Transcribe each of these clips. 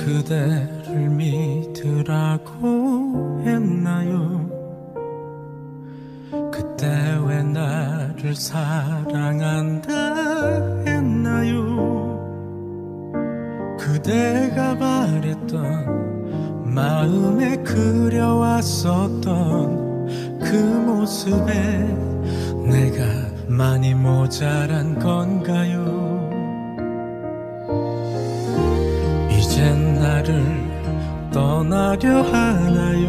그대를 믿으라고 했나요? 그때 왜 나를 사랑한다 했나요? 그대가 바랬던 마음에 그려왔었던 그 모습에 내가 많이 모자란 건가요? 이젠 나를 떠나려 하나요?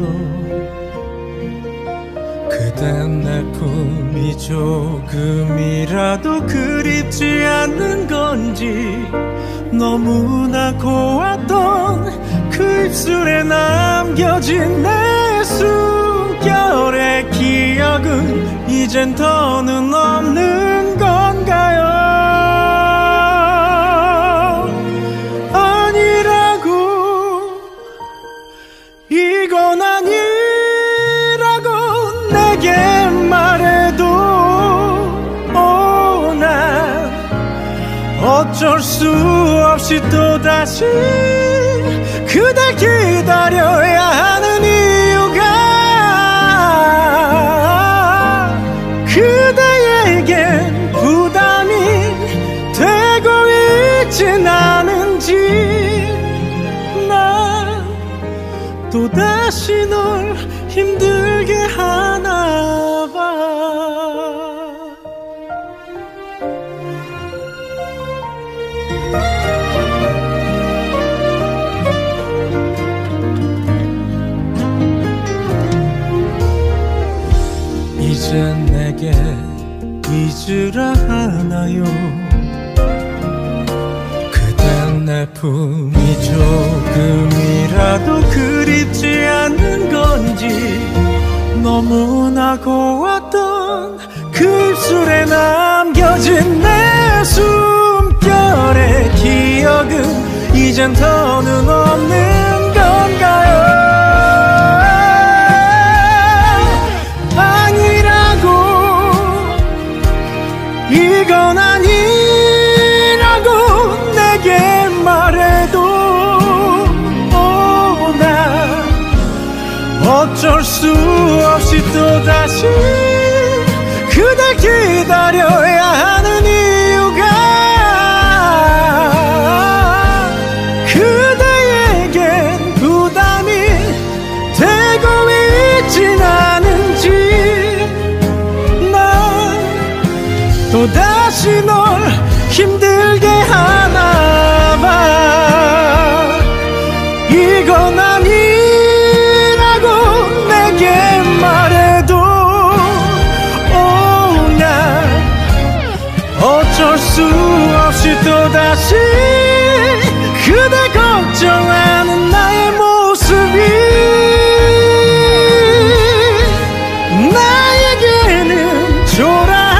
그댄 내 품이 조금이라도 그립지 않는 건지 너무나 고왔던 그 입술에 남겨진 내 숨결의 기억은 이젠 더는 없는 건가요? 아니라고, 이건 아니라고 내게 말해도 난 어쩔 수 없이 또다시 그댈 기다려야 하는 이유가 그대에겐 부담이 되고 있진 않은지 난 또다시 널 힘들게 하나 봐. 이젠 내게 잊으라 하나요? 그댄 내 품이 조금이라도 그립지 않는 건지 너무나 고왔던 그 입술에 남겨진 내 숨결의 기억은 이젠 더는 없는 건가요? 이건 아니라고 내게 말해도 난 어쩔 수 없이 또다시 그댈 기다려야 하는 이유가 그대에겐 부담이 되고 있진 않은지 또다시 널 힘들게 하나 봐. 이건 아니라고 내게 말해도 난 어쩔 수 없이 또다시 그대 걱정하는 나의 모습이 나에게는 초라한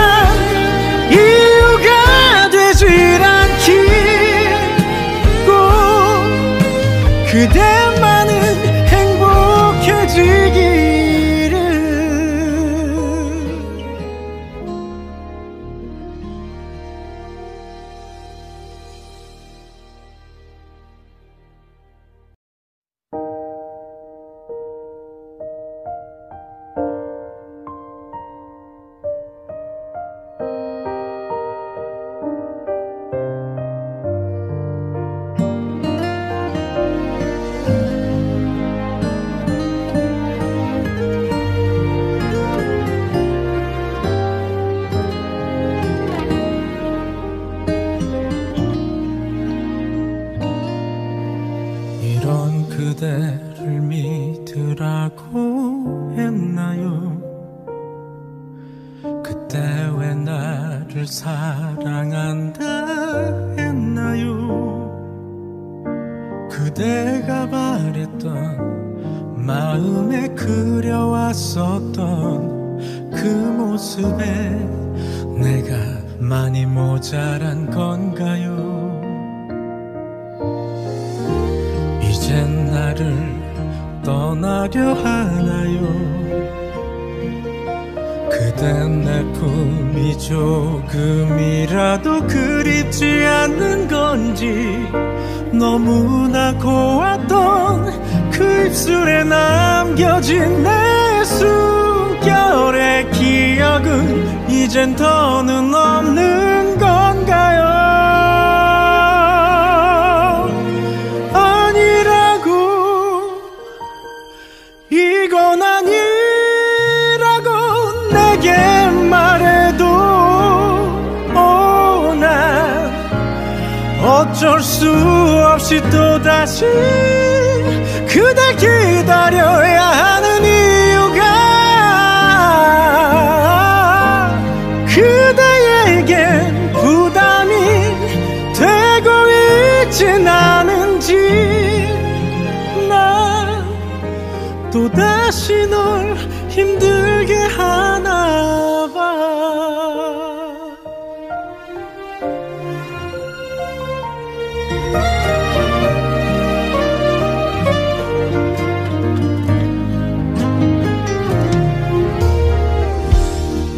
그대만은 행복해지기를. 그대를 믿으라고 했나요? 그때 왜 나를 사랑한다 했나요? 그대가 바랬던 마음에 그려왔었던 그 모습에 내가 많이 모자란 건가요? 이젠 나를 떠나려 하나요? 그댄 그댄 내 품이 조금이라도 그립지 않는 건지 너무나 고왔던 그 입술에 남겨진 내 숨결의 기억은 이젠 더는 없는 건가요? 아니라고, 이건 아니라고 내게 말해도 난 어쩔 수 없이 또다시 그댈 기다려야 하는 이유가 그대에겐 부담이 되고 있진 않은지 난 또다시 널 힘들게 하나 봐.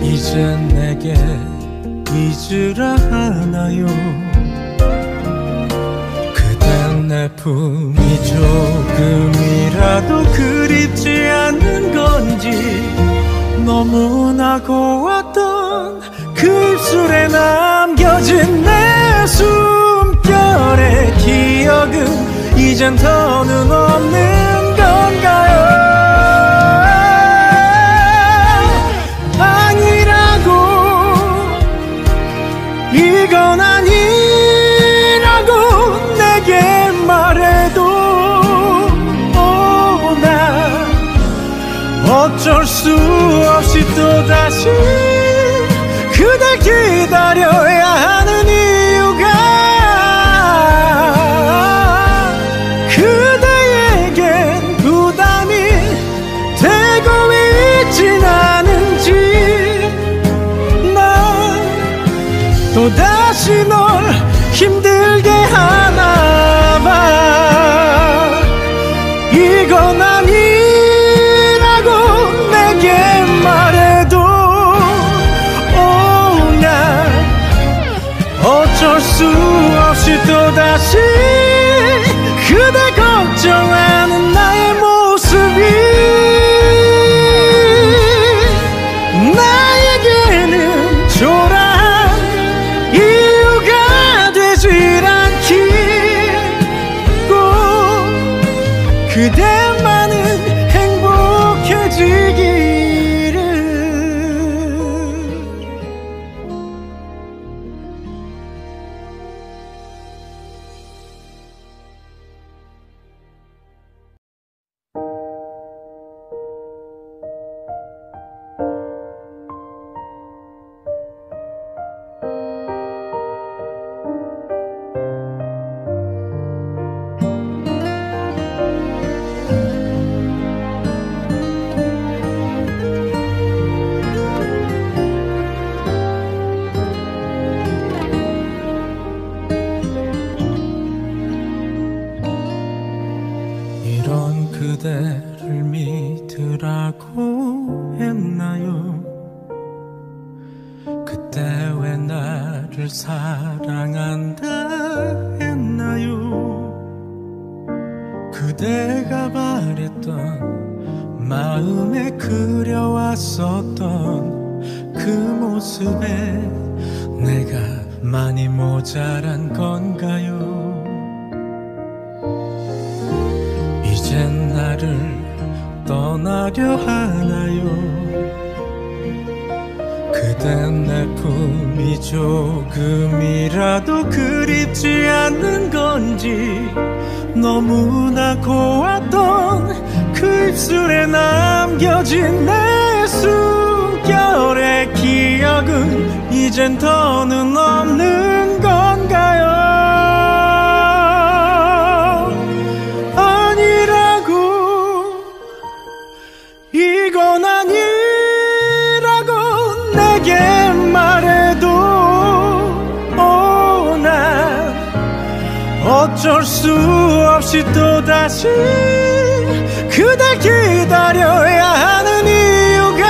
이젠 내게 잊으라 하나요? 그댄 내 품이 조금이라도 그립지 않는 건지 너무나 고왔던 그 입술에 남겨진 내 숨결의 기억은 이젠 더는 없는 건가요? 이건 아니라고 내게 말해도 난 어쩔 수 없이 또다시 그댈 기다려야 하는 이유가 그대에겐 부담이 되고 있진 않은지 또다시 널 힘들게 하나 봐. 이건 아니라고 내게 말해도 난 어쩔 수 없이 또다시 그대 걱정하는 나의 모습이 나에게는 초라한 이유가 되질 않기고 그대만은 행복해지기를. 이런 그대를 믿으라고 했나요? 그때 왜 나를 사랑한다 했나요? 그대가 바랬던 마음에 그려왔었던 그 모습에 내가 많이 모자란 건가요? 이젠 나를 떠나려 하나요? 그댄 내 품이 조금이라도 그립지 않는 건지 너무나 고왔던 그 입술에 남겨진 내 숨결의 기억은 이젠 더는 없는 건가요? 이건 아니라고 내게 말해도 난 어쩔 수 없이 또다시 그댈 기다려야 하는 이유가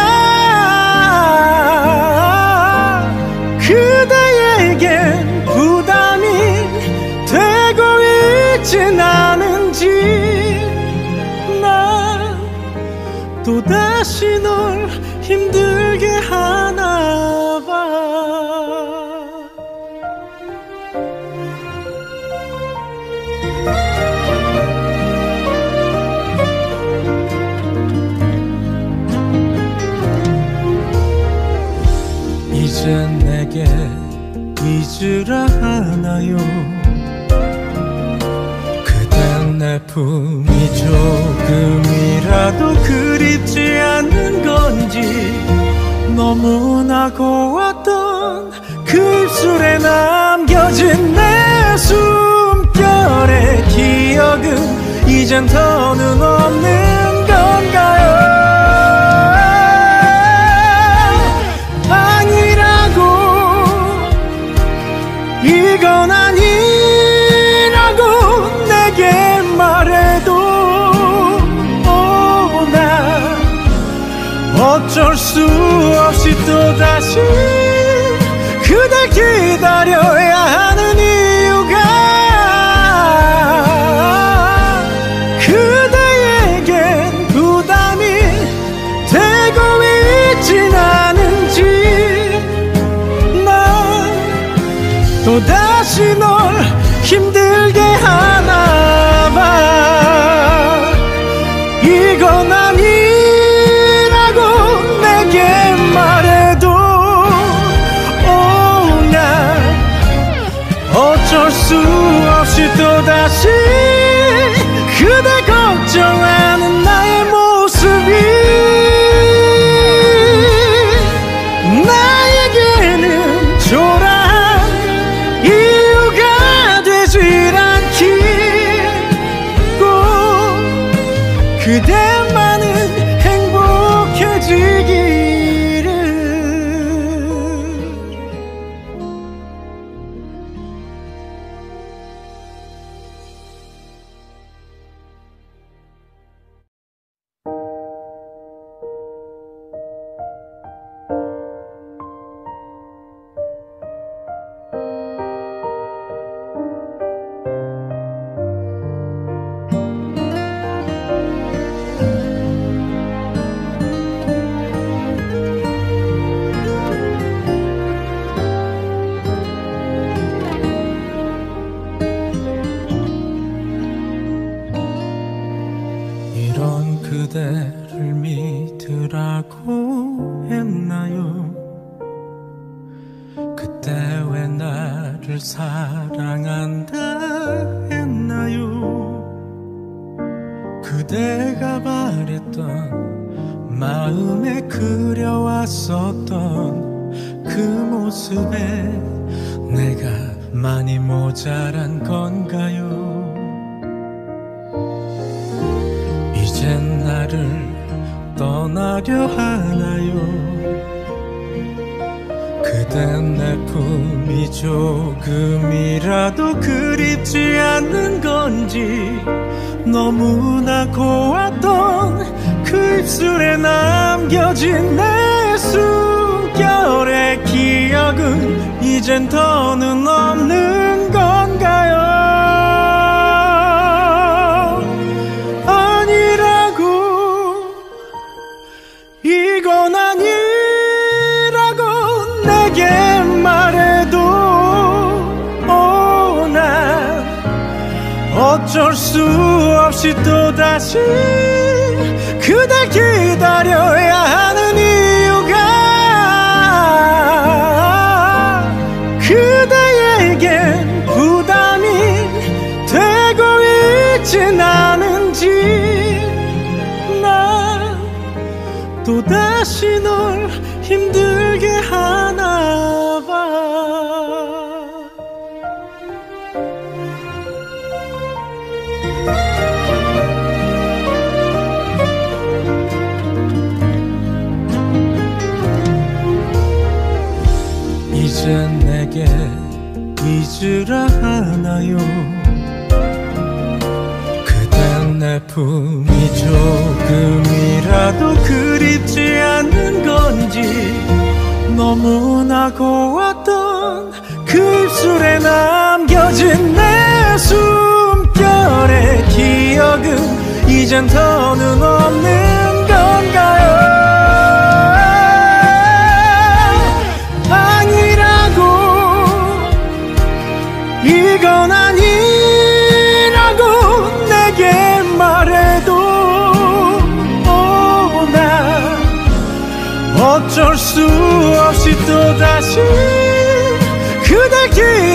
또다시 널 힘들게 하나 봐. 이젠 내게 잊으라 하나요? 그댄 내 품이 조금이라도 그립지 않는 건지, 너무나 고왔던 그 입술에 남겨진 내 숨결의 기억은 이젠 더는 없는 건가요? 이건 아니라고 내게 말해도 나 어쩔 수 없이 또다시 그댈 기다려야 하는 이유가 그대에겐 부담이 되고 있진 않은지, 또다시 널 힘들게 하나 봐. 이건 아니라고 내게 말해도 나 어쩔 수 없이 또다시 그대 걱정하는 나의 모습이 나에게는 초라한 이유가 되질 않기고, 그대만은 행복해지기를. 이런 그대를 믿으라고 했나요? 그때 왜 나를 사랑한다 했나요? 그대가 바랬던 마음에 그려왔었던 그 모습에 내가 많이 모자란 건가요? 이젠 나를 떠나려 하나요? 그댄 내 품이 조금이라도 그립지 않는 건지, 너무나 고왔던 그 입술에 남겨진 내 숨결의 기억은 이젠 더는 없는 건가요? 이건 아니라고 내게 말해도 나 어쩔 수 없이 또다시 그댈 기다려야 하는 이유가 그대에겐 부담이 되고 있진 않은지, 또다시 널 힘들게 하나 봐. 이젠 내게 잊으라 하나요? 내 품이 조금이라도 그립지 않는 건지, 너무나 고왔던 그 입술에 남겨진 내 숨결의 기억은 이젠 더는 없는 건가?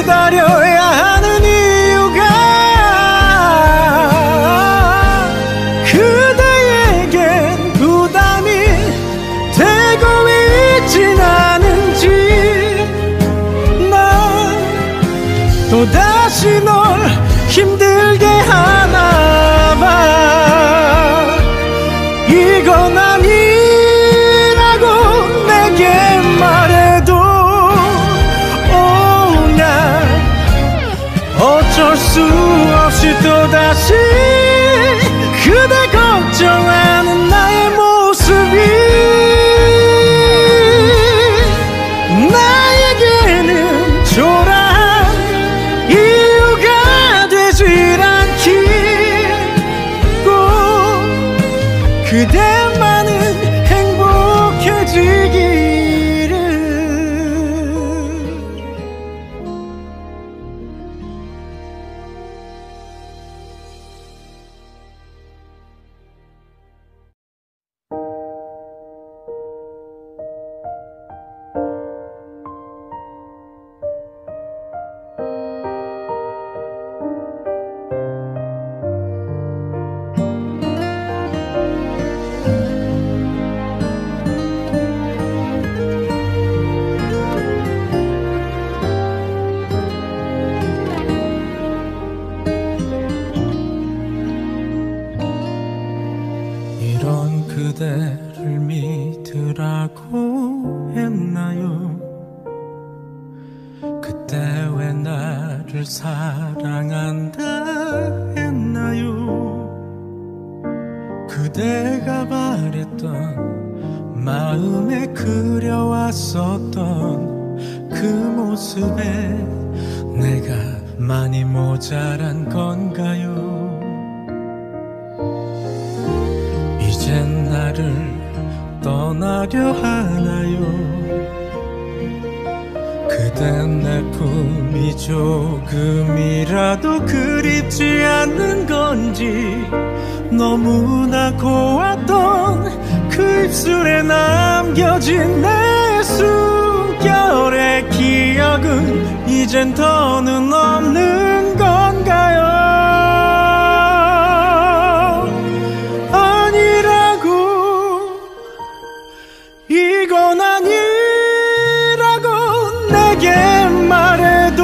기다려야 하는 이유가 그대에겐 부담이 되고 있진 않은지 난 또다시 널 힘들게 하나봐. 이건 아니라고 내게 말해도 난 어쩔 수 없이 또다시 그대 걱정하는 나의 모습이 나에게는 초라한 이유가 되질 않기고 그대만은 행복해지기를. 이런 그대를 믿으라고 했나요? 그때 왜 나를 사랑한다 했나요? 그대가 바랬던 마음에 그려왔었던 그 모습에 내가 많이 모자란 건가요? 이젠 나를 떠나려 하나요? 그댄 내 품이 조금이라도 그립지 않는 건지 너무나 고왔던 그 입술에 남겨진 내 숨결의 기억은 이젠 더는 없는 건가요? 이건 아니라고 내게 말해도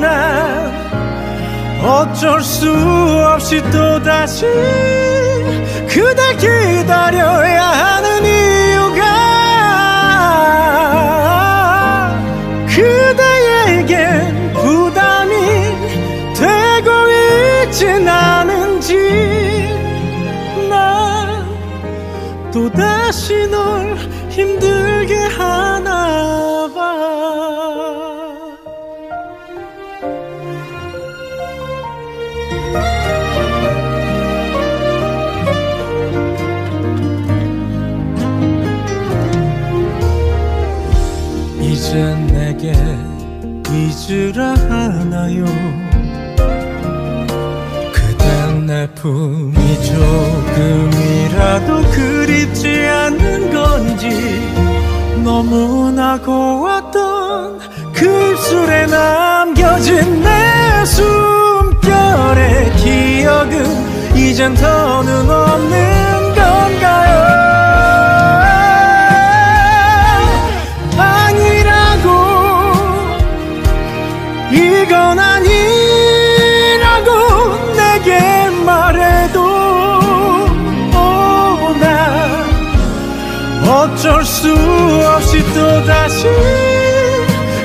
난 어쩔 수 없이 또다시 그댈 기다려야 하는 이유가 그대에겐 부담이 되고 있진 않은지 또다시 널 힘들게 하나봐. 이젠 내게 잊으라 하나요? 내 품이 조금이라도 그립지 않는 건지 너무나 고왔던 그 입술에 남겨진 내 숨결의 기억은 이젠 더는 없는 건가요? 아니라고 이건 아니라고 내게 말해도 난 어쩔 수 없이 또다시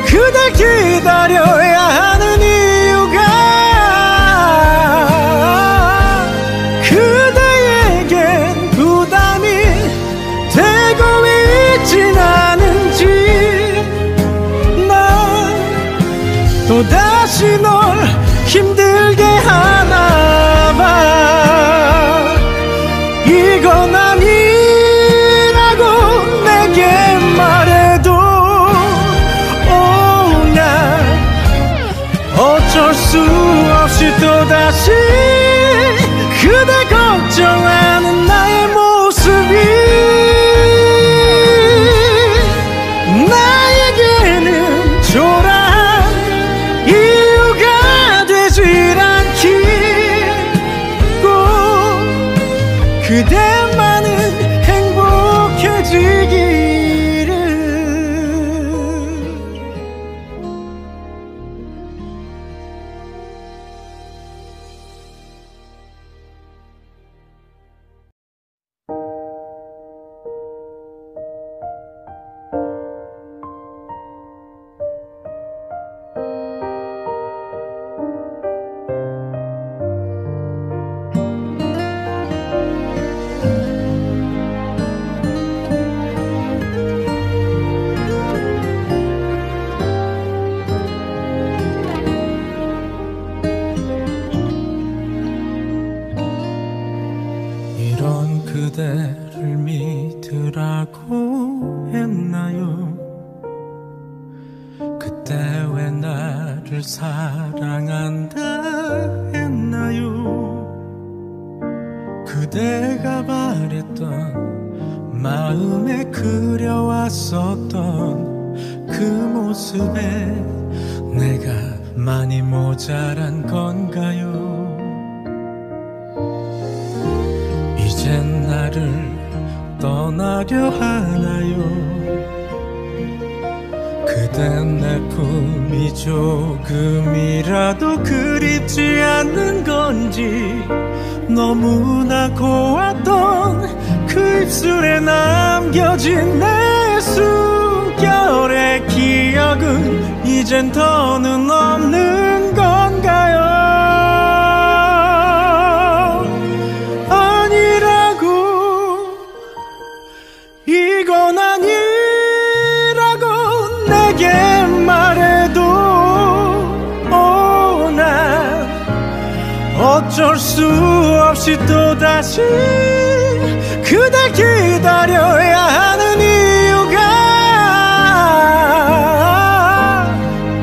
그댈 기다려야 하는 이유가 그대에겐 부담이 되고 있진 않은지 난 또다시 널 힘들게 하나봐. 이건 아니라고 내게 말해도 난 어쩔 수 없이 또다시 그대 걱정하는 나의 모습이 나에게는 그대만은 행복해지기를. 이런 그대를 믿으라고 했나요? 그때 왜 나를 사랑한다 했나요? 그대가 바랬던 마음에 그려왔었던 그 모습에 내가 많이 모자란 건가요? 이젠 나를 떠나려 하나요? 그댄 내 품이 조금이라도 그립지 않는 건지, 너무나 고왔던 그 입술에 남겨진 내 숨결의 기억은 이젠 더는 없는 건가요? 이건 아니라고 내게 말해도 난 어쩔 수 없이 또다시 그댈 기다려야 하는 이유가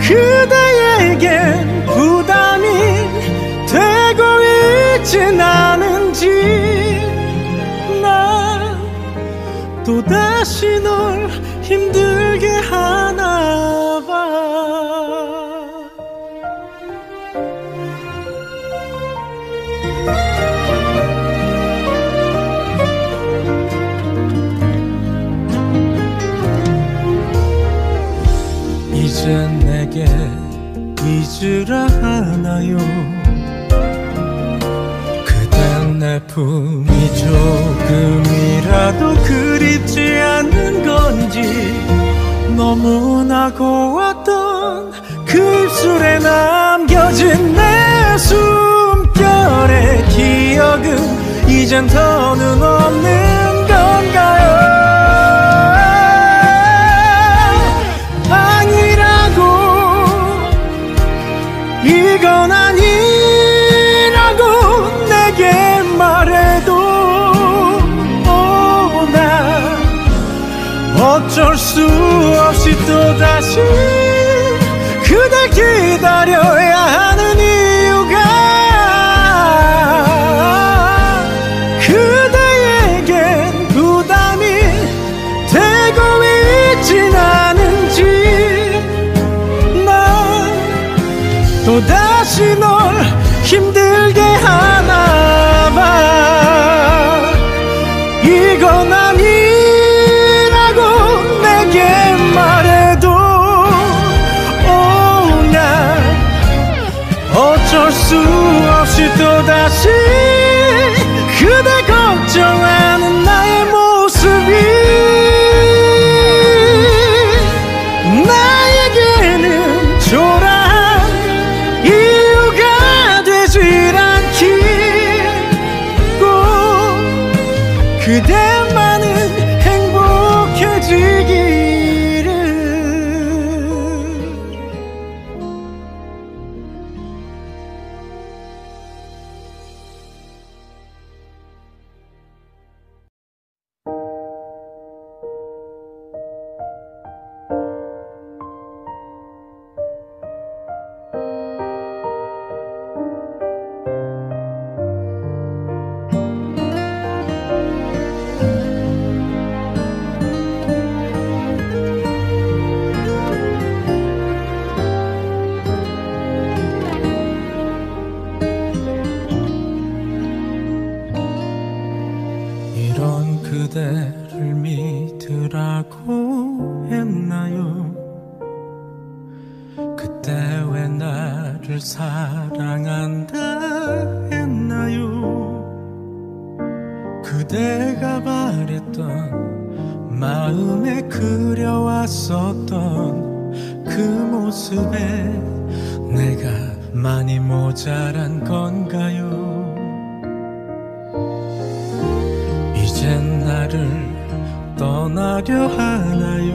그대에겐 부담이 되고 있진 않은지, 또다시 널 힘들게 하나 봐. 이젠 내게 잊으라 하나요? 내 품이 조금이라도 그립지 않는 건지, 너무나 고왔던 그 입술에 남겨진 내 숨결의 기억은 이젠 더는 없는 건가요? 아니라고, 이건 아니라고 내게 말해도 난 어쩔 수 없이 또다시 그댈 기다려야 하는 이유가 그대에겐 부담이 되고 있진 않은지, 난 또다시 널 힘들게 하나 봐. 이건 아니라고 내게 말해도 난 어쩔 수 없이 또다시 그대 걱정하는 나의 모습이 나에게는 초라한 이유가 되질 않기고, 그대만은 행복해지기를. 그대를 믿으라고 했나요? 그때 왜 나를 사랑한다 했나요? 그대가 바랬던 마음에 그려왔었던 그 모습에 내가 많이 모자란 건가요? 이젠 나를 떠나려 하나요?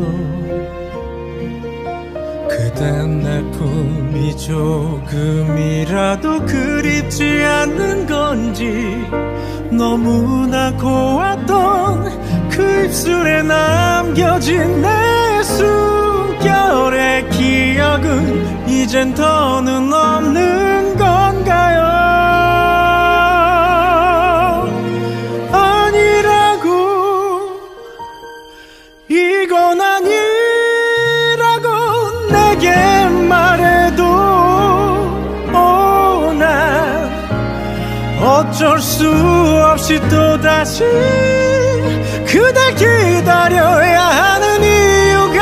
그댄 내 품이 조금이라도 그립지 않는 건지 너무나 고왔던 그 입술에 남겨진 내 숨결의 기억은 이젠 더는 없는 건가요? 아니라고, 이건 아니라고 내게 말해도 난 어쩔 수 없이 또다시 그댈 기다려야 하는 이유가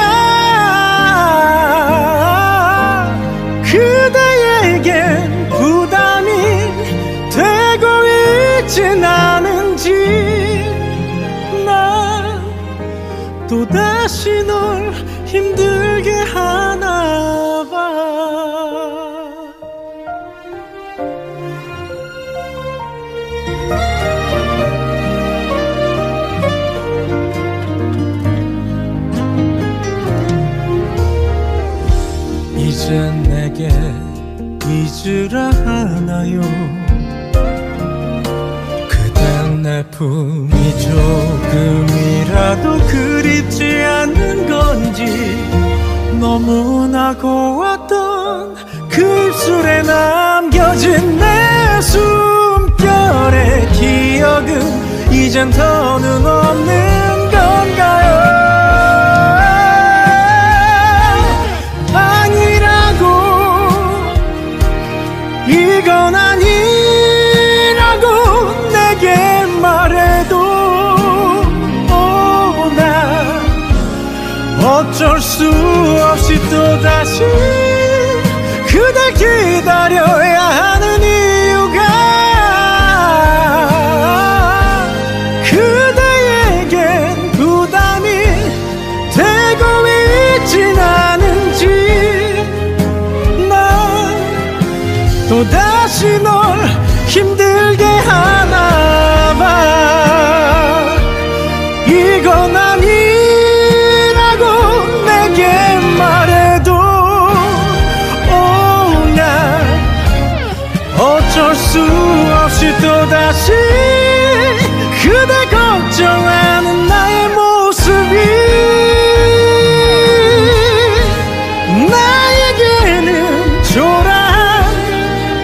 그대에겐 부담이 되고 있진 않은지 난 또다시 널 힘들게 하나 봐. 이젠 내게 잊으라 하나요? 그댄 내 품이 조금이라도 그립지 않는 건지 너무나 고왔던 그 입술에 남겨진 내 숨결의 기억은 이젠 더는 없는 건가요? 이건 아니라고 내게 말해도 난 어쩔 수 없이 또다시 그댈 기다려야 하는 이유가 그대에겐 부담이 되고 있진 않은지 난 또다시 널 힘들게 하나 봐. 이건 아니라고 내게 말해도 난 어쩔 수 없이 또다시 그대 걱정하는 나의 모습이 나에게는 초라한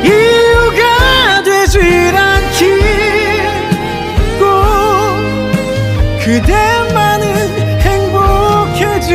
이유가 되질 않기고 그대만은 행복해지기를.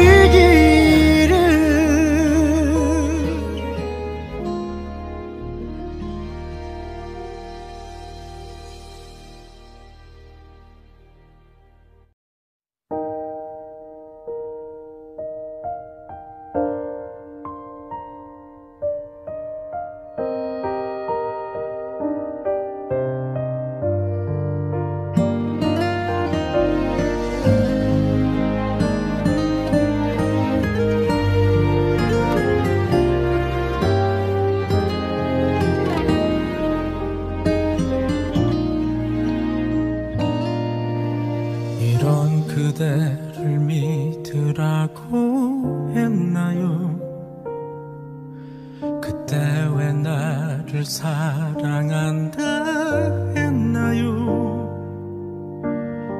이런 그대를 믿으라고 했나요? 그때 왜 나를 사랑한다 했나요?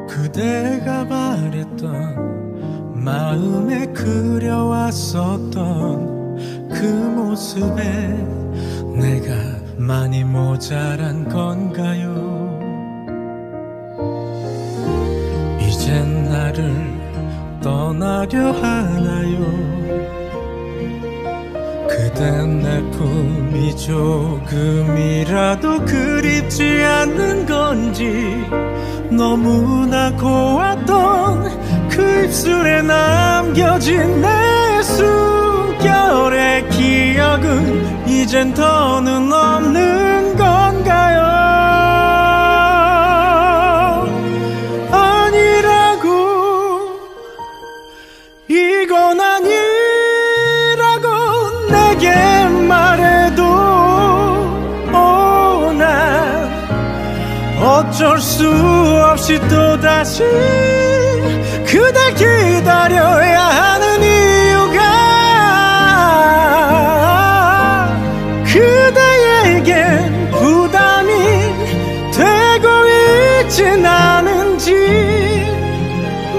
그대가 바랬던 마음에 그려왔었던 그 모습에 내가 많이 모자란 건가요? 이젠 나를 떠나려 하나요? 그댄 내 품이 조금이라도 그립지 않는 건지 너무나 고왔던 그 입술에 남겨진 내 숨결의 기억은 이젠 더는 없는 건가요? 아니라고, 이건 아니라고 내게 말해도 난 어쩔 수 없이 또다시 그댈 기다려야 하는 이유가 그대에겐 부담이 되고 있진 않은지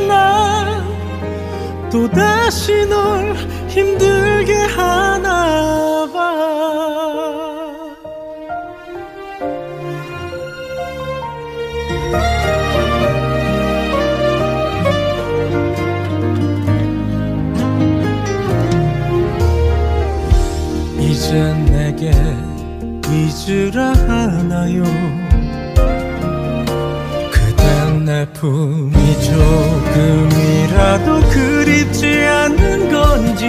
난 또다시 널 힘들게 하나 봐. 이제 내게 잊으라 하나요? 그댄 내 품이 조금이라도 그립지 않는 건지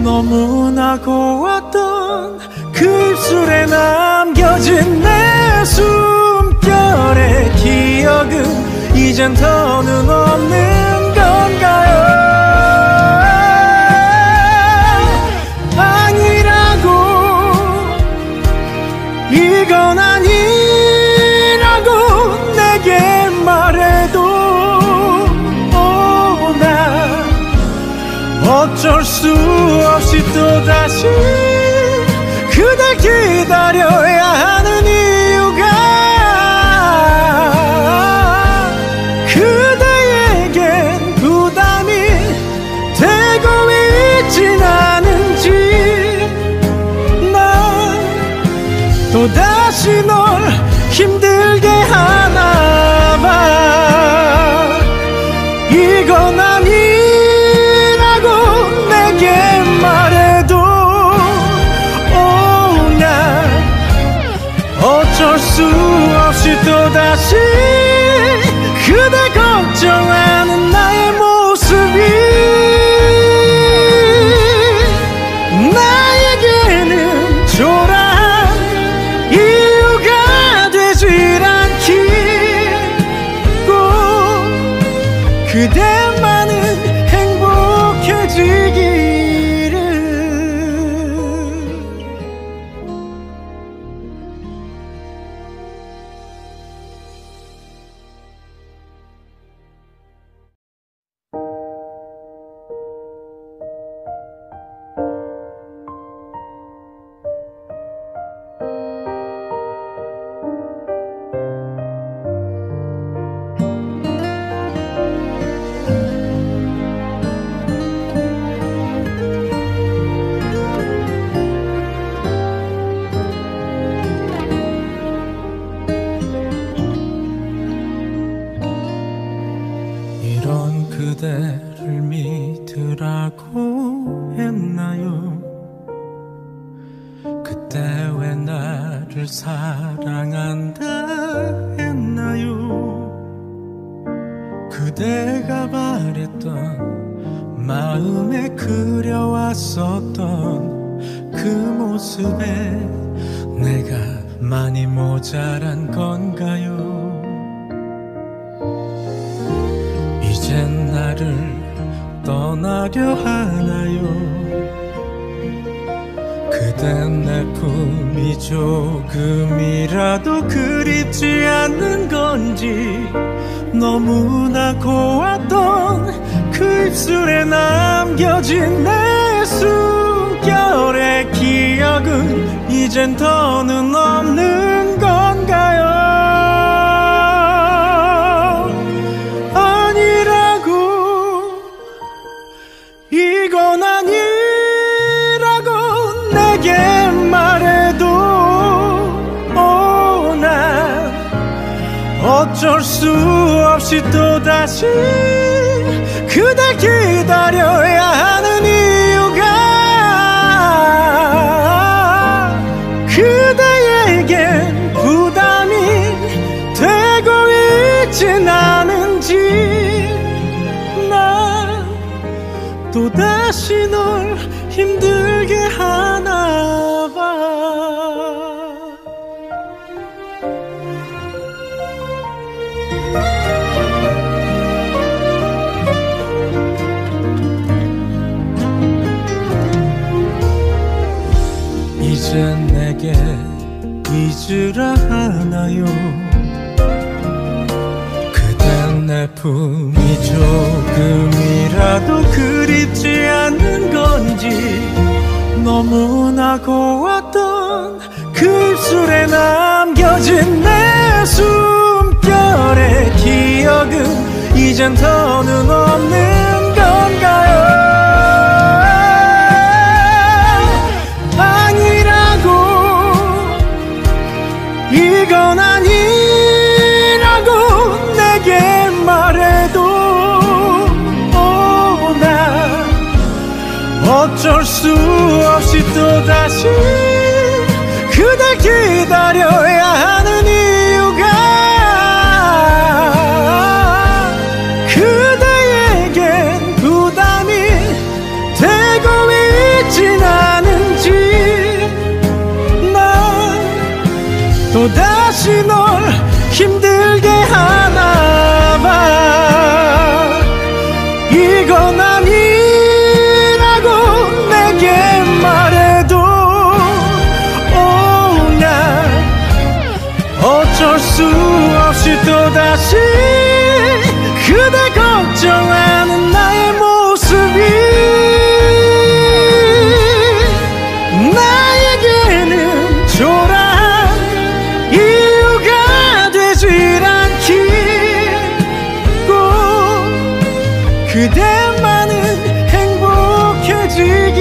너무나 고왔던 그 입술에 남겨진 내 숨결의 기억은 이젠 더는 없는 건가요? 이건 아니라고 내게 말해도 난 어쩔 수 없이 또다시 그댈 기다려야 하는 이유가 그대에겐 부담이 되고 있진 않은지 난 또다시 널 힘들게 하나 봐. 이건 아니라고 내게 말해도 난 어쩔 수 없이 또다시 그대 걱정하는 나의 모습이 나에게는 초라한 이유가 되질 않기고 그대만은 행복해지기를. 이런 그대를 믿으라고 했나요? 그때 왜 나를 사랑한다 했나요? 그대가 바랬던 마음에 그려왔었던 그 모습에 내가 많이 모자란 건가요? 이젠 나를 떠나려 하나요? 그댄 내 품이 조금이라도 그립지 않는 건지 너무나 고왔던 그 입술에 남겨진 내 숨결의 기억은 이젠 더는 없는 건가요? 이건 아니라고 내게 말해도 난 어쩔 수 없이 또다시 그댈 기다려야 하는 이유가 그대에겐 부담이 되고 또다시 널 힘들게 하나 봐. 이젠 내게 잊으라 하나요. 그댄 내 품이 조금이라도 그립지 않는 건지, 너무나 고왔던 그 입술에 남겨진 내 숨결의 기억은 이젠 더는 없는 건가요? 이건 아니라고 내게 말해도 난 어쩔 수 없이 또다시 그댈 기다려야 하는 이유가, 그대에겐 부담이 되고 있진 않은지, 또다시 널 힘들게 하나 봐. 이건 아니라고 내게 말해도 난 어쩔 수 없이 또다시 그대 걱정하는 나의 모습이 나에게는 초라한 이유가 되질 않기고, 그대만은 행복해지기를.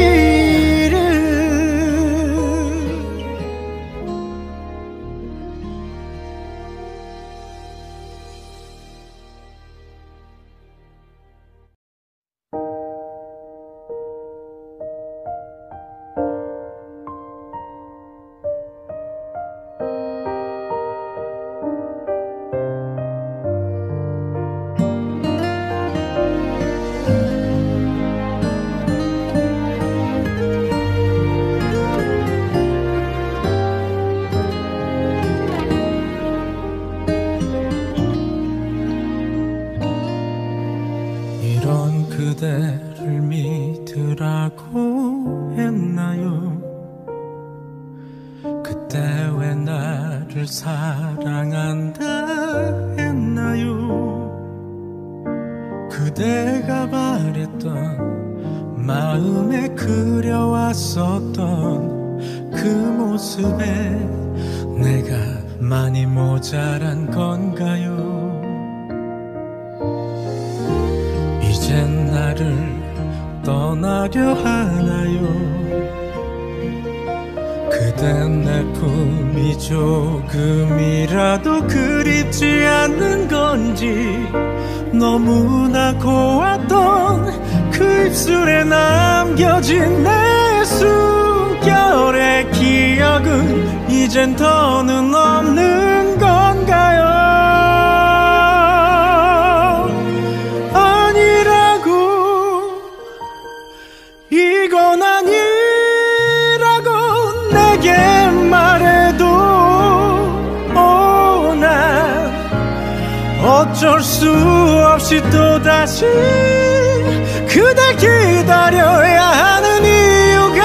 이런 그대를 믿으라고 했나요? 그때 왜 나를 사랑한다 했나요? 그대가 바랬던 마음에 그려왔었던 그 모습에 내가 많이 모자란 건가요? 이젠 나를 떠나려 하나요? 그댄 내 품이 조금이라도 그립지 않는 건지, 너무나 고왔던 그 입술에 남겨진 내 숨결의 기억은 이젠 더는 없는 건가요? 이건 아니라고 내게 말해도 난 어쩔 수 없이 또다시 그댈 기다려야 하는 이유가,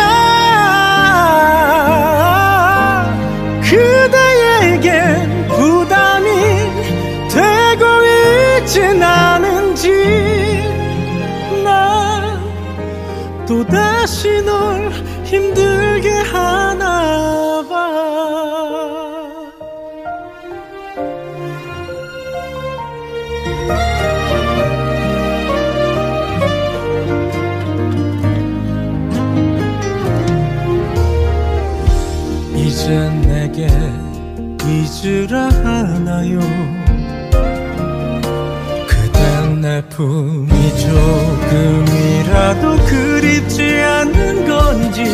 그대에겐 부담이 되고 있진 않은지, 또다시 널 힘들게 하나 봐. 이젠 내게 잊으라 하나요? 내 품이 조금이라도 그립지 않는 건지,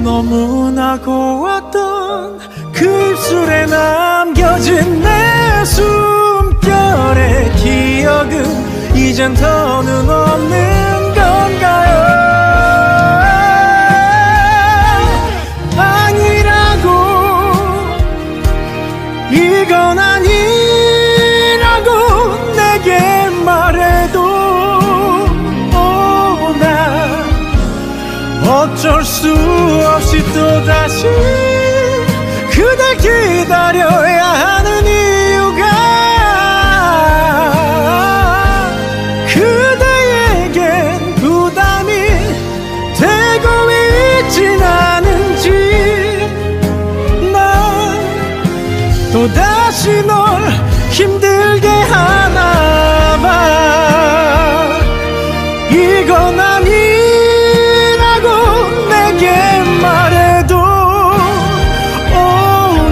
너무나 고왔던 그 입술에 남겨진 내 숨결의 기억은 이젠 더는 없는 건가? 수 없이 또다시 그댈 기다려야 하는 이유가 그대에겐 부담이 되고 있진 않은지 난 또다시 널 힘들게 하나봐. 이건 아니라고 내게 말해도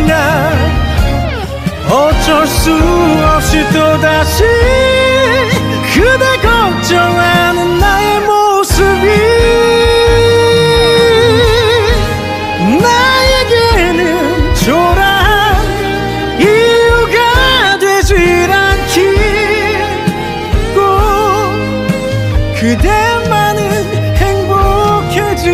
난 어쩔 수 없이 또다시 그대 걱정하는 나의 모습이 나에게는 초라한 이유가 되질 않기고 그대만은 행복해지기를.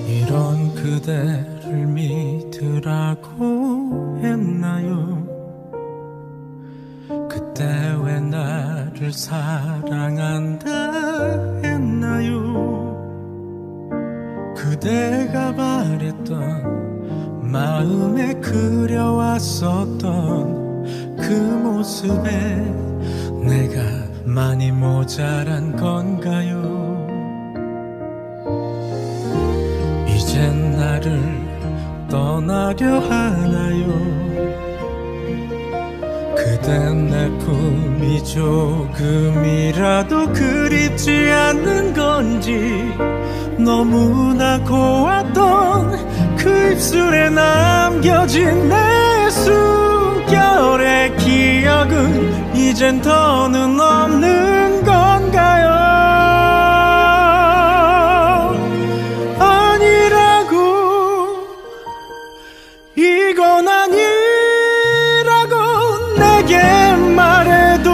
이런 그대를 믿으라고 했나요? 그때 왜 나를 사랑한다 했나요? 그대가 바랬던 마음에 그려왔었던 그 모습에 내가 많이 모자란 건가요? 이젠 나를 떠나려 하나요? 그댄 내 품이 조금이라도 그립지 않는 건지 너무나 고왔던 그 입술에 남겨진 내 숨결의 기억은 이젠 더는 없는 건가요? 이건 아니라고 내게 말해도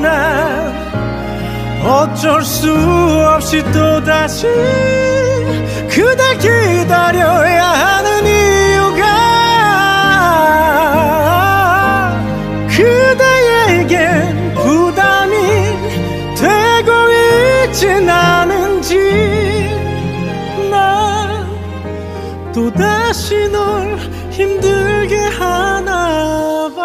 난 어쩔 수 없이 또다시 그댈 기다려야 하는 이유가 그대에겐 부담이 되고 있진 않은지 또다시 널 힘들게 하나봐.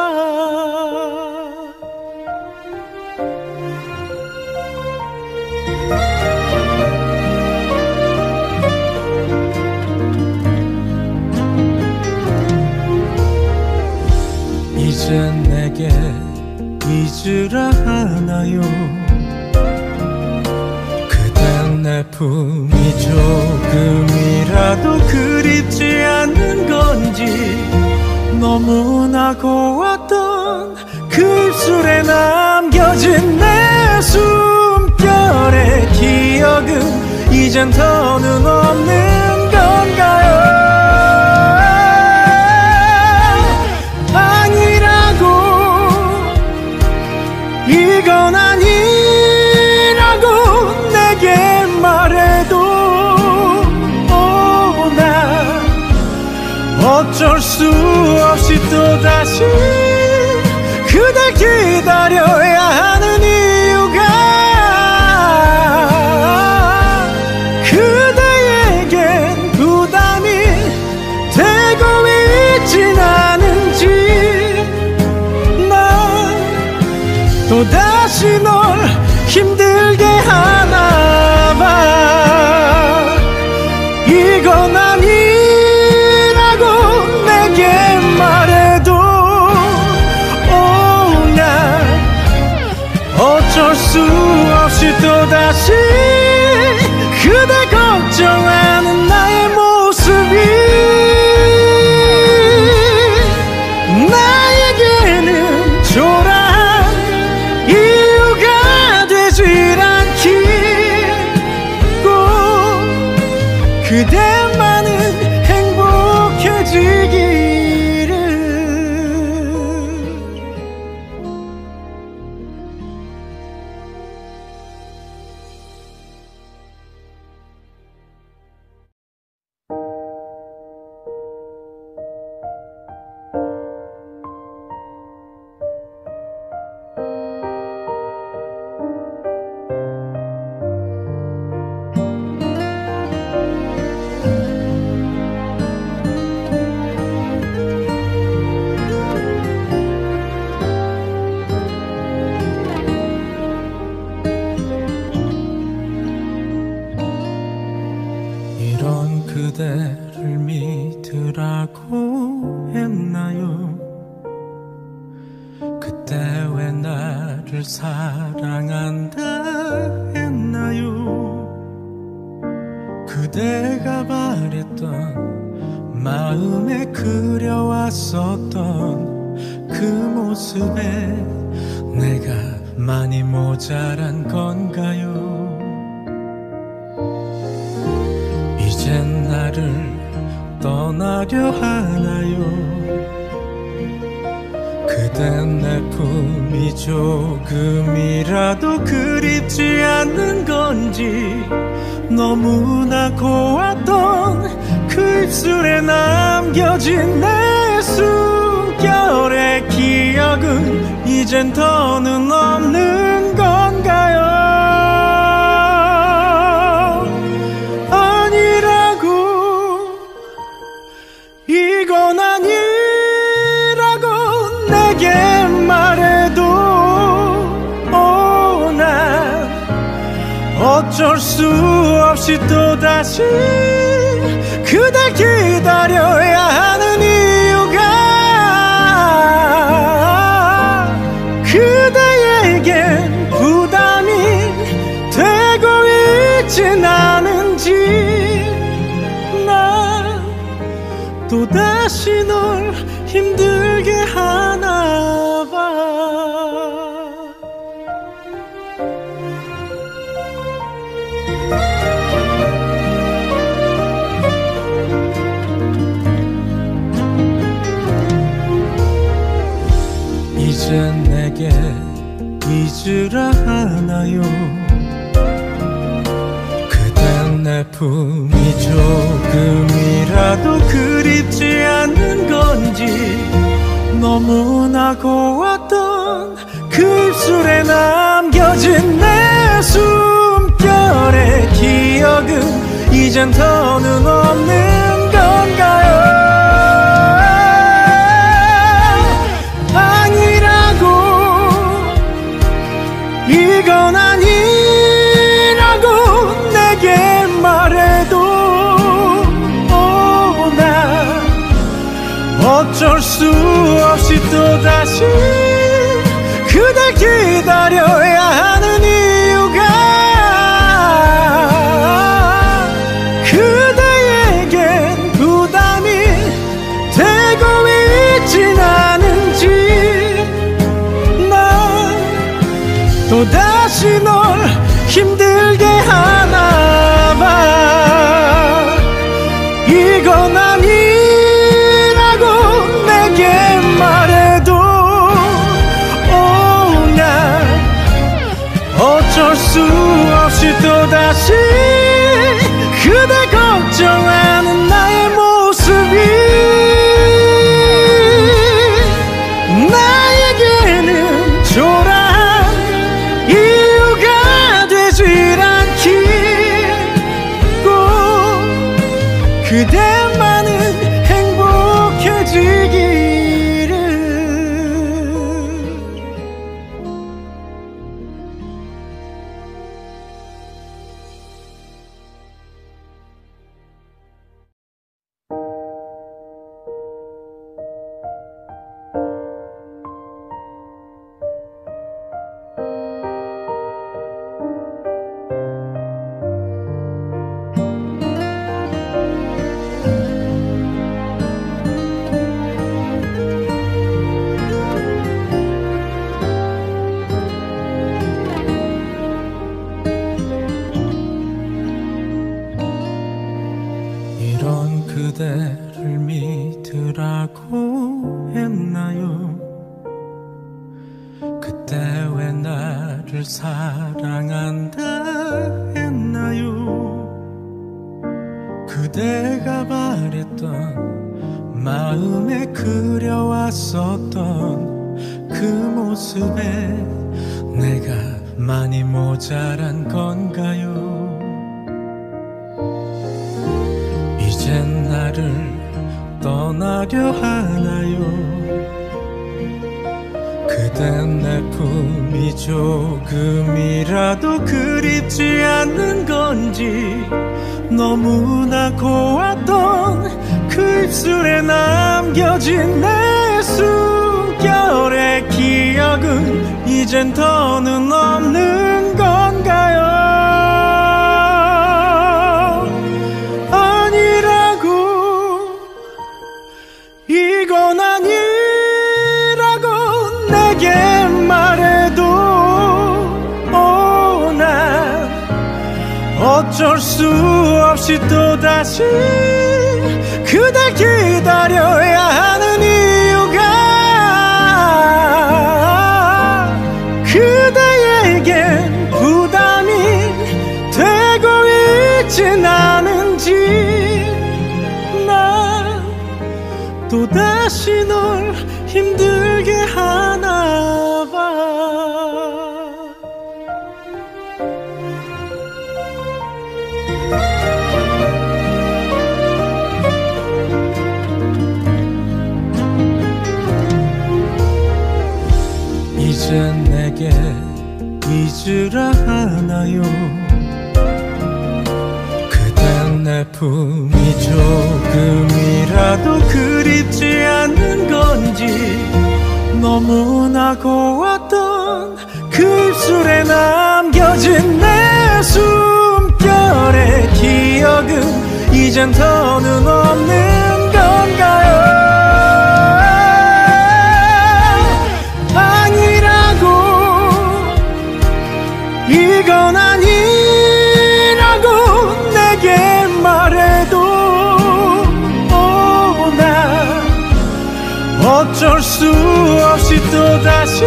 이젠 내게 잊으라 하나요? 내 품이 조금이라도 그립지 않는 건지 너무나 고왔던 그 입술에 남겨진 내 숨결의 기억은 이젠 더는 없는 건가요? 아니라고 이건 아니라고 내게 말해도 난 어쩔 수 없이 또다시 그댈 기다려야 하는 이유가 그대에겐 부담이 되고 있진 않은지 난 또다시 널 힘들게 하나봐. 이건 아니라고 내게 말해도 난 어쩔 수 없이 또다시 그대 걱정하는 나의 모습이 나를 사랑한다 했나요? 그대가 바랬던 마음에 그려왔었던 그 모습에 내가 많이 모자란 건가요? 이젠 나를 떠나려 하나요? 그댄 내 품이 조금이라도 그립지 않는 건지 너무나 고왔던 그 입술에 남겨진 내 숨결의 기억은 이젠 더는 없는 건가요? 아니라고, 이건 아니라고 내게 말해도 난 어쩔 수 없이 또다시 그댈 기다려야 하는 이유가 그대에겐 부담이 되고 있진 않은지 난 또다시 널 힘들게 하나 봐. 이젠 내게 잊으라 하나요? 그댄 내 품이 조금이라도 그립지 않는 건지 너무나 고왔던 그 입술에 남겨진 내 숨결의 기억은 이젠 더는 없는 건가요? 이건 아니라고 내게 말해도 난 어쩔 수 없이 또다시 그댈 기다려야 하는 이유가 그대에겐 부담이 되고 있진 않은지 또다시 널 힘들게 하나 봐. 이건 아니라고 내게 말해도 난 어쩔 수 없이 또다시 그대 걱정하는 나의 모습이 나에게는 초라한 그대만은 행복해지기를. 이런 그대를 믿으라고 했나요? 그때 왜 나를 사랑한다 했나요? 그대가 바랬던 마음에 그려왔었던 그 모습에 내가 많이 모자란 건가요? 이젠 나를 떠나려 하나요? 그댄 내 품이 조금이라도 그립지 않는 건지 너무나 고왔던 그 입술에 남겨진 내 숨결의 숨결의 기억은 이젠 더는 없는 건가요? 아니라고, 이건 아니라고 내게 말해도 난 어쩔 수 없이 또다시 그댈 기다려야 하는 이유가 그대에겐 부담이 되고 있진 않은지 난 또다시 널 힘들게 하나 봐. 이제 내게 잊으라 하나요? 그댄 내 품이 조금이라도 그립지 않는 건지 너무나 고왔던 그 입술에 남겨진 내 숨결의 기억은 이젠 더는 없는 건가요? 이건 아니라고 내게 말해도 난 어쩔 수 없이 또다시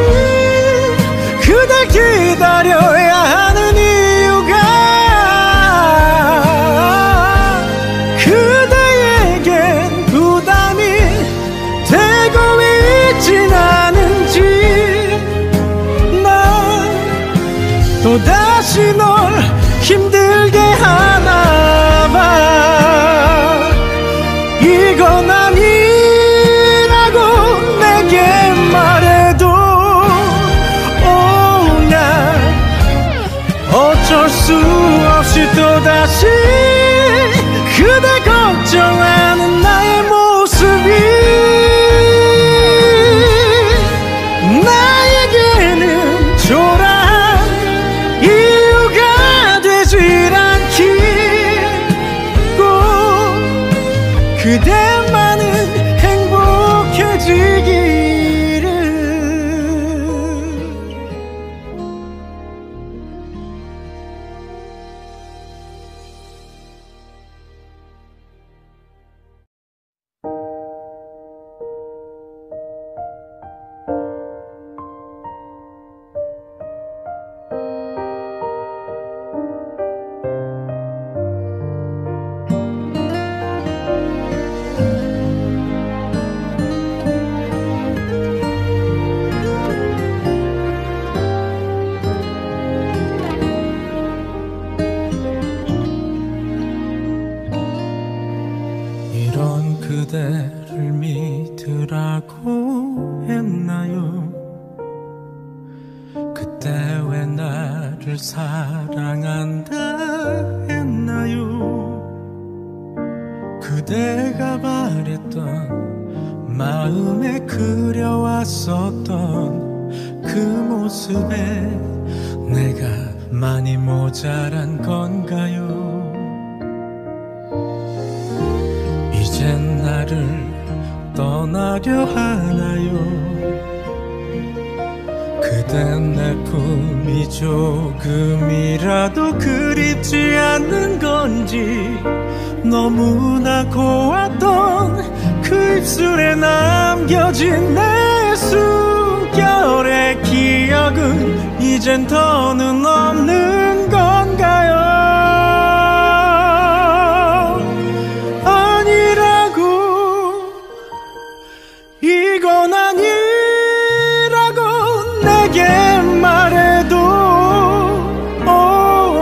그댈 기다려야 하는 이유가 그대에겐 부담이 되고 있진 않은지 또다시 널 힘들게 하나 봐. 이건 아니라고 내게 말해도 난 어쩔 수 없이 또다시 그대 걱정하는 나의 모습이 나에게는 초라한 이유가 되질 않기고 그대만은 행복해지기를. 이런 그대를 믿으라고 했나요? 그때 왜 나를 사랑한다 했나요? 그대가 바랬던 마음에 그려왔었던 그 모습에 내가 많이 모자란 건가요? 이젠 나를 떠나려 하나요? 그댄 내 품이 조금이라도 그립지 않는 건지 너무나 고왔던 그 입술에 남겨진 내 숨결의 기억은 이젠 더는 없는 건가요? 이건 아니라고 내게 말해도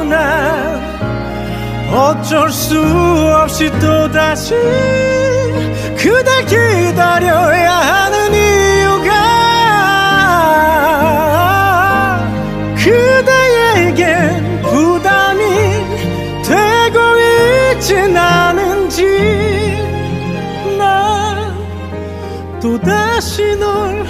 난 어쩔 수 없이 또다시 그댈 기다려야 하는 이유가 그대에겐 부담이 되고 있진 않은지 또다시 널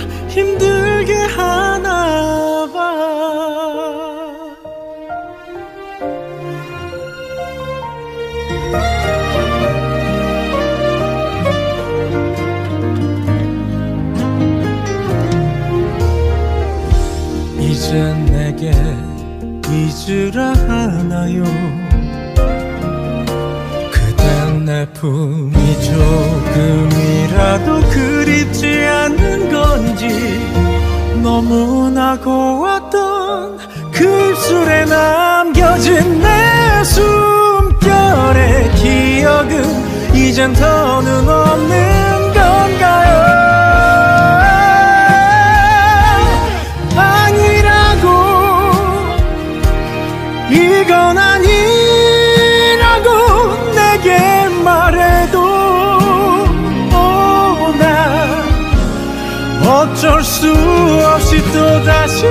이제 내게 잊으라 하나요? 그댄 내 품이 조금이라도 그립지 않는 건지 너무나 고왔던 그 입술에 남겨진 내 숨결의 기억은 이젠 더는 없는 건가요? 이건 아니라고 내게 말해도 나 어쩔 수 없이 또다시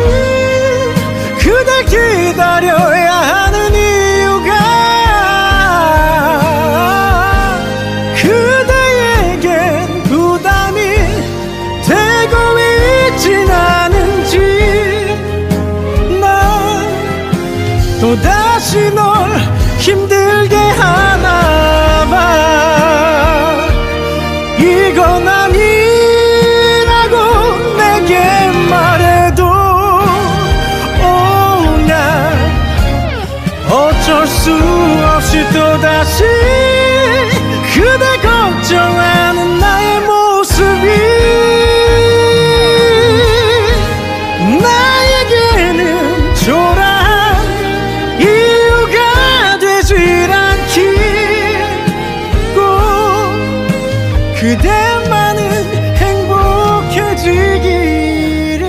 그댈 기다려야 하는 이유가 그대에겐 부담이 되고 있진 않은지 또다시 널 힘들게 하나봐. 이건 아니라고 내게 말해도 나 어쩔 수 없이 또다시 그대 걱정하는 나의 모습이 나에게는 초라한 이유가 되질 않기고 그대만은 행복해지기를.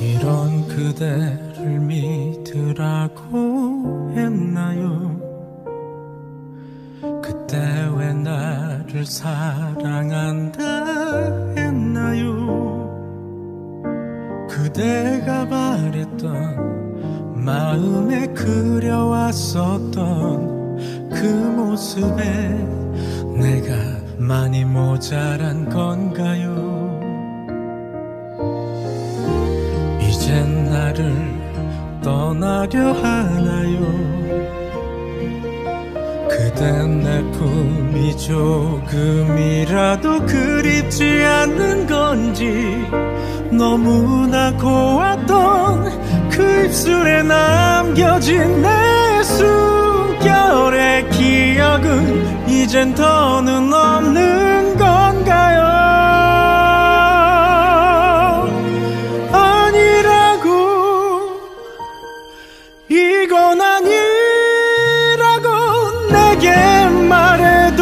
이런 그대를 믿으라고 했나요? 그때 왜 나를 사랑한다 했나요? 그대가 바랬던 마음에 그려왔었던 그 모습에 내가 많이 모자란 건가요? 이젠 나를 떠나려 하나요? 그댄 내 품이 조금이라도 그립지 않는 건지 너무나 고왔던 그 입술에 남겨진 내 숨결의 기억은 이젠 더는 없는 건가요? 이건 아니라고 내게 말해도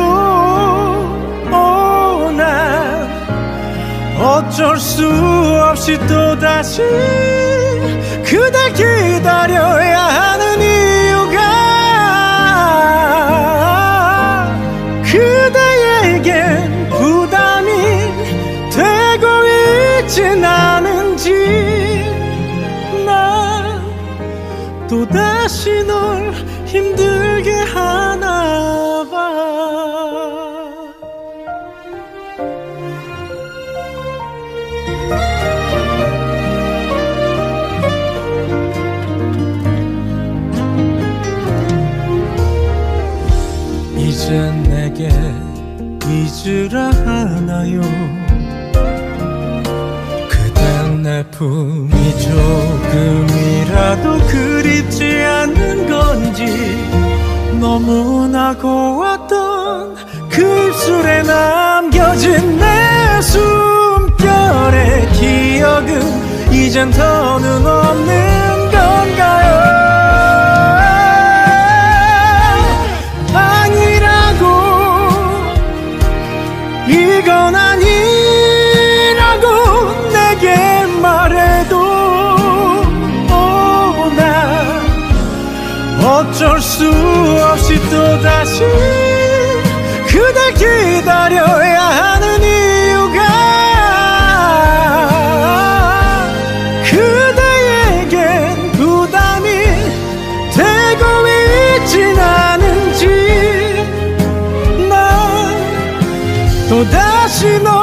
나 어쩔 수 없이 또다시 그댈 기다려야 하는 이유가 그대에겐 부담이 되고 있진 않은지 또다시 널 힘들게 하나봐. 이제 내게 잊으라 하나요? 내 품이 조금이라도 그립지 않는 건지 너무나 고왔던 그 입술에 남겨진 내 숨결의 기억은 이젠 더는 없는 건가요? 아니라고 이건 아니라고 내게 말해도 나 어쩔 수 없이 또다시 기다려야 하는 이유가 그대에겐 부담이 되고 있진 않은지 난 또다시 너